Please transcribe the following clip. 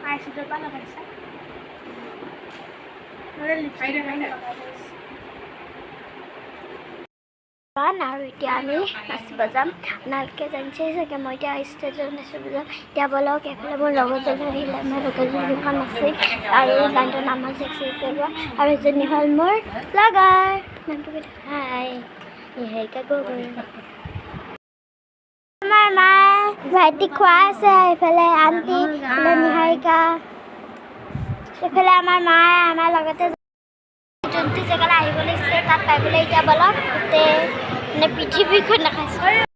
eyeshadow লগাইছা মানে lipstick আৰু এতিয়া আমি নাচিব যাম আপোনালোকে জানিছে চাগে মই এতিয়া ষ্টেজত নাচিব যাম এতিয়া বলক এফালে মোৰ লগৰজনী আহিলে মই লগৰজনীখন নাচিম আৰু গানটোৰ নাম হৈছে এক্সাৰচাইজ কৰিব আৰু এজনী হ'ল মোৰ লগৰ নামটো হাই নিহাৰিকা গগৈ আমাৰ মায়ে ভাইটিক খোৱাই আছে এইফালে আণ্টি এইফালে নিহাৰিকা এইফালে আমাৰ মায়ে আমাৰ লগতে যোনটো জেগালৈ আহিব লাগিছিলে তাত পাবলৈ এতিয়া বলক গোটেই মানে পৃথিৱীখন দেখাইছোঁ